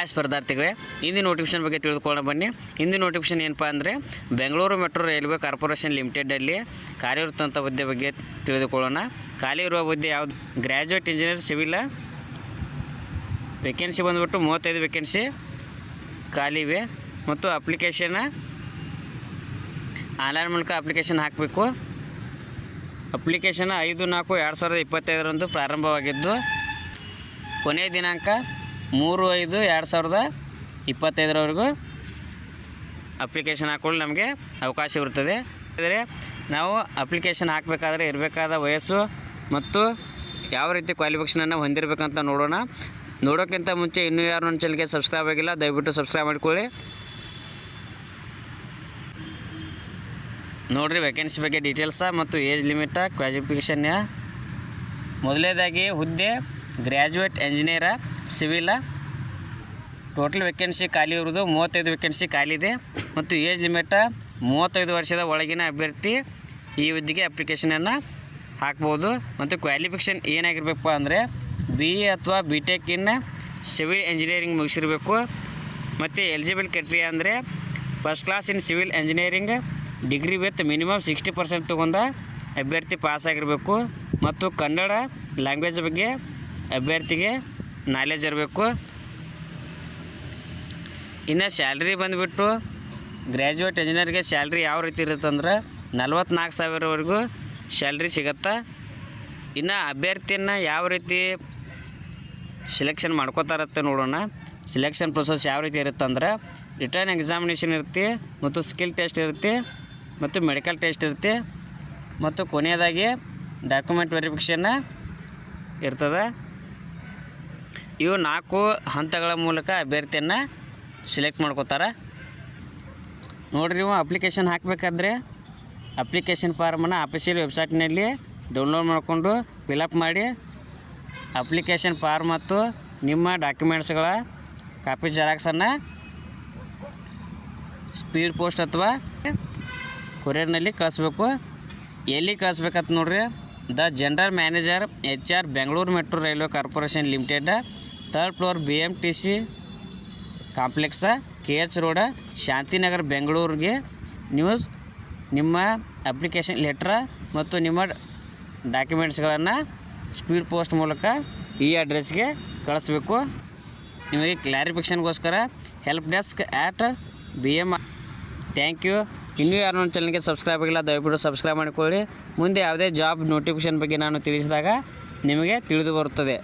Hi ಸ್ಪರ್ಧಾರ್ಥಿಗಳೇ, ಇಂದಿನ notification ಬಗ್ಗೆ ತಿಳಿದುಕೊಳ್ಳೋಣ ಬನ್ನಿ. ಇಂದಿನ ನೋಟಿಫಿಕೇಷನ್ ಏನಪ್ಪ ಅಂದರೆ ಬೆಂಗಳೂರು ಮೆಟ್ರೋ ರೈಲ್ವೆ ಕಾರ್ಪೊರೇಷನ್ ಲಿಮಿಟೆಡಲ್ಲಿ ಕಾರ್ಯರತ ಹುದ್ದೆ ಬಗ್ಗೆ ತಿಳಿದುಕೊಳ್ಳೋಣ. ಖಾಲಿ ಇರುವ ಹುದ್ದೆ ಯಾವುದು? Graduate engineer civil. ವೇಕೆನ್ಸಿ ಬಂದುಬಿಟ್ಟು 35 ವೇಕೆನ್ಸಿ ಖಾಲಿ ಇವೆ. ಮತ್ತು ಅಪ್ಲಿಕೇಶನ್ ಆನ್ಲೈನ್ ಮೂಲಕ ಅಪ್ಲಿಕೇಶನ್ ಹಾಕಬೇಕು. ಅಪ್ಲಿಕೇಶನ್ 5/4/2025 ಪ್ರಾರಂಭವಾಗಿದ್ದು ಕೊನೆಯ ದಿನಾಂಕ 3/5/2025 ಅಪ್ಲಿಕೇಶನ್ ಹಾಕೊಳ್ಳಲು ನಮಗೆ ಅವಕಾಶ ಇರುತ್ತದೆ. ಆದರೆ ನಾವು ಅಪ್ಲಿಕೇಶನ್ ಹಾಕಬೇಕಾದ್ರೆ ಇರಬೇಕಾದ ವಯಸ್ಸು ಮತ್ತು ಯಾವ ರೀತಿ ಕ್ವಾಲಿಫಿಕೇಷನನ್ನು ಹೊಂದಿರಬೇಕಂತ ನೋಡೋಣ. ನೋಡೋಕ್ಕಿಂತ ಮುಂಚೆ ಇನ್ನೂ ಯಾರು ನನ್ನ ಚಾನಲ್ಗೆ ಸಬ್ಸ್ಕ್ರೈಬ್ ಆಗಿಲ್ಲ, ದಯವಿಟ್ಟು ಸಬ್ಸ್ಕ್ರೈಬ್ ಮಾಡಿಕೊಳ್ಳಿ. ನೋಡಿರಿ ವೇಕೆನ್ಸಿ ಬಗ್ಗೆ ಡೀಟೇಲ್ಸ ಮತ್ತು ಏಜ್ ಲಿಮಿಟ, ಕ್ವಾಲಿಫಿಕೇಷನ್. ಮೊದಲನೇದಾಗಿ ಹುದ್ದೆ ಗ್ರ್ಯಾಜುಯೇಟ್ ಇಂಜಿನಿಯರ ಸಿವಿಲ. ಟೋಟಲ್ ವೇಕೆನ್ಸಿ ಖಾಲಿ ಇರುವುದು 35 ವೇಕೆನ್ಸಿ ಖಾಲಿ ಇದೆ. ಮತ್ತು ಏಜ್ ಲಿಮಿಟ 35 ವರ್ಷದ ಒಳಗಿನ ಅಭ್ಯರ್ಥಿ ಈ ಹುದ್ದೆಗೆ ಅಪ್ಲಿಕೇಶನನ್ನು ಹಾಕ್ಬೋದು. ಮತ್ತು ಕ್ವಾಲಿಫಿಕೇಷನ್ ಏನಾಗಿರಬೇಕಪ್ಪ ಅಂದರೆ BE ಅಥವಾ BTech ಇನ್ ಸಿವಿಲ್ ಇಂಜಿನಿಯರಿಂಗ್ ಮುಗಿಸಿರಬೇಕು. ಮತ್ತು ಎಲಿಜಿಬಲ್ ಕ್ರೈಟೀರಿಯಾ ಅಂದರೆ first class in civil engineering degree with minimum 60% ತೊಗೊಂಡ ಅಭ್ಯರ್ಥಿ ಪಾಸಾಗಿರಬೇಕು. ಮತ್ತು ಕನ್ನಡ ಲ್ಯಾಂಗ್ವೇಜ್ ಬಗ್ಗೆ ಅಭ್ಯರ್ಥಿಗೆ ನಾಲೆಜ್ ಇರಬೇಕು. ಇನ್ನು ಸ್ಯಾಲ್ರಿ ಬಂದುಬಿಟ್ಟು ಗ್ರ್ಯಾಜುಯೇಟ್ ಇಂಜಿನಿಯರ್ಗೆ ಸ್ಯಾಲ್ರಿ ಯಾವ ರೀತಿ ಇರುತ್ತಂದ್ರೆ 44,000ವರೆಗೂ ಸ್ಯಾಲ್ರಿ ಸಿಗುತ್ತೆ. ಇನ್ನು ಅಭ್ಯರ್ಥಿಯನ್ನು ಯಾವ ರೀತಿ ಸೆಲೆಕ್ಷನ್ ಮಾಡ್ಕೋತಾರತ್ತೆ ನೋಡೋಣ. ಸೆಲೆಕ್ಷನ್ ಪ್ರೊಸೆಸ್ ಯಾವ ರೀತಿ ಇರುತ್ತೆ ಅಂದ್ರೆ ರಿಟರ್ನ್ ಎಕ್ಸಾಮಿನೇಷನ್ ಇರುತ್ತೆ, ಮತ್ತು ಸ್ಕಿಲ್ ಟೆಸ್ಟ್ ಇರುತ್ತೆ, ಮತ್ತು ಮೆಡಿಕಲ್ ಟೆಸ್ಟ್ ಇರುತ್ತೆ, ಮತ್ತು ಕೊನೆಯದಾಗಿ ಡಾಕ್ಯುಮೆಂಟ್ ವೆರಿಫಿಕೇಷನ್ ಇರ್ತದೆ. ಇವು 4 ಹಂತಗಳ ಮೂಲಕ ಅಭ್ಯರ್ಥಿಯನ್ನು ಸೆಲೆಕ್ಟ್ ಮಾಡ್ಕೋತಾರೆ. ನೋಡಿರಿ, ನೀವು ಅಪ್ಲಿಕೇಶನ್ ಹಾಕಬೇಕಾದ್ರೆ ಅಪ್ಲಿಕೇಶನ್ ಫಾರ್ಮನ್ನು ಆಫೀಷಿಯಲ್ ವೆಬ್ಸೈಟ್ನಲ್ಲಿ ಡೌನ್ಲೋಡ್ ಮಾಡಿಕೊಂಡು ಫಿಲಪ್ ಮಾಡಿ ಅಪ್ಲಿಕೇಶನ್ ಫಾರ್ಮ್ ಮತ್ತು ನಿಮ್ಮ ಡಾಕ್ಯುಮೆಂಟ್ಸ್ಗಳ ಕಾಪಿ ಜೆರಾಕ್ಸನ್ನು ಸ್ಪೀಡ್ ಪೋಸ್ಟ್ ಅಥವಾ ಕೊರಿಯರ್ನಲ್ಲಿ ಕಳಿಸ್ಬೇಕು. ಎಲ್ಲಿ ಕಳಿಸ್ಬೇಕಂತ ನೋಡ್ರಿ, the general manager HR Bengaluru metro railway corporation limited, 3rd floor BMTC complex, KH road, Shantinagar, ಬೆಂಗಳೂರಿಗೆ ನ್ಯೂಸ್ ನಿಮ್ಮ ಅಪ್ಲಿಕೇಶನ್ ಲೆಟ್ರ ಮತ್ತು ನಿಮ್ಮ ಡಾಕ್ಯುಮೆಂಟ್ಸ್ಗಳನ್ನು ಸ್ಪೀಡ್ ಪೋಸ್ಟ್ ಮೂಲಕ ಈ ಅಡ್ರೆಸ್ಗೆ ಕಳಿಸ್ಬೇಕು. ನಿಮಗೆ ಕ್ಲಾರಿಫಿಕೇಷನ್ಗೋಸ್ಕರ help desk @BM. Thank you. ಇನ್ನೂ ಯಾರು ನನ್ನ ಚಾನಲ್ಗೆ ಸಬ್ಸ್ಕ್ರೈಬ್ ಆಗಿಲ್ಲ, ದಯವಿಟ್ಟು ಸಬ್ಸ್ಕ್ರೈಬ್ ಮಾಡಿಕೊಳ್ಳಿ. ಮುಂದೆ ಯಾವುದೇ ಜಾಬ್ ನೋಟಿಫಿಕೇಷನ್ ಬಗ್ಗೆ ನಾನು ತಿಳಿಸಿದಾಗ ನಿಮಗೆ ತಿಳಿದು ಬರುತ್ತದೆ.